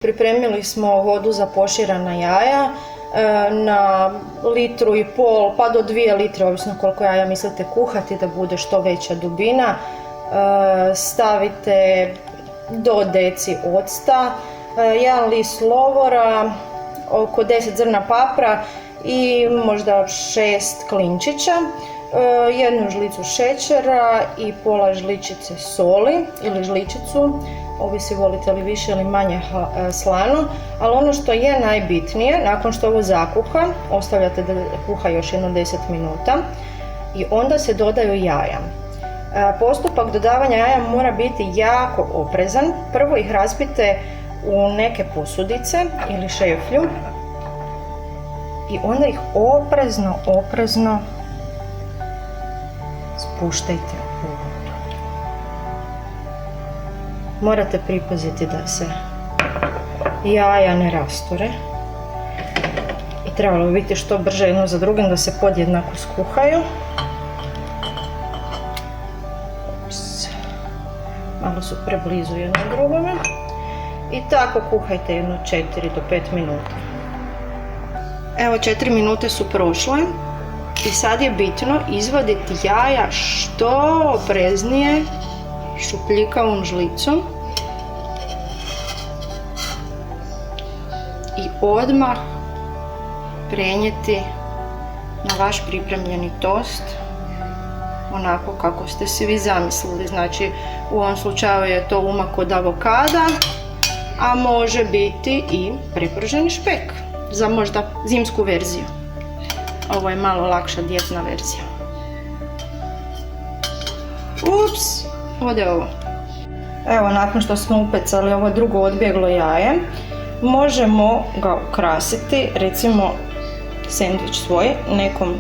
Pripremili smo vodu za poširana jaja na 1,5 litru pa do 2 litre, ovisno koliko jaja mislite kuhati da bude što veća dubina. Stavite do deci octa, 1 list lovora, oko 10 zrna papra i možda 6 klinčića, 1 žlicu šećera i pola žličice soli ili žličicu, ovisi volite li više ili manje slano, ali ono što je najbitnije, nakon što ovo zakuha, ostavljate da kuha još jedno 10 minuta i onda se dodaju jaja. Postupak dodavanja jaja mora biti jako oprezan. Prvo ih razbite u neke posudice ili šeflju i onda ih oprezno spuštajte u vodu. Morate pripaziti da se jaja ne rasture i trebalo bi biti što brže jedno za drugim da se podjednako skuhaju. Malo su preblizu jedno drugome. I tako kuhajte jedno 4 do 5 minuta. Evo 4 minute su prošle i sad je bitno izvaditi jaja što opreznije šupljikavom žlicom i odmah prenijeti na vaš pripremljeni tost onako kako ste si vi zamislili. Znači u ovom slučaju je to umak od avokada, a može biti i preprženi špek za možda zimsku verziju. Ovo je malo lakša dijetna verzija. Ups, ode ovo. Evo, nakon što smo upecali ovo drugo odbjeglo jaje, možemo ga ukrasiti, recimo sendvič svoj, nekom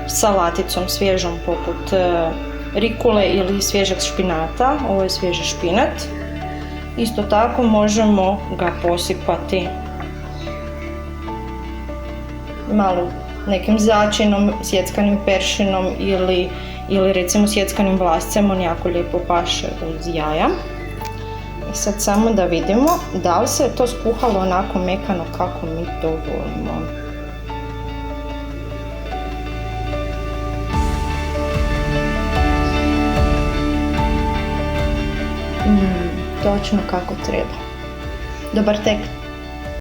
salaticom svježom poput rikule ili svježeg špinata. Ovo je svježi špinat. Isto tako možemo ga posipati malo nekim začinom, sjeckanim peršinom ili recimo sjeckanim vlascem, on jako lijepo paše uz jaja. I sad samo da vidimo da li se to skuhalo onako mekano kako mi to volimo. Točno kako treba. Dobar tek!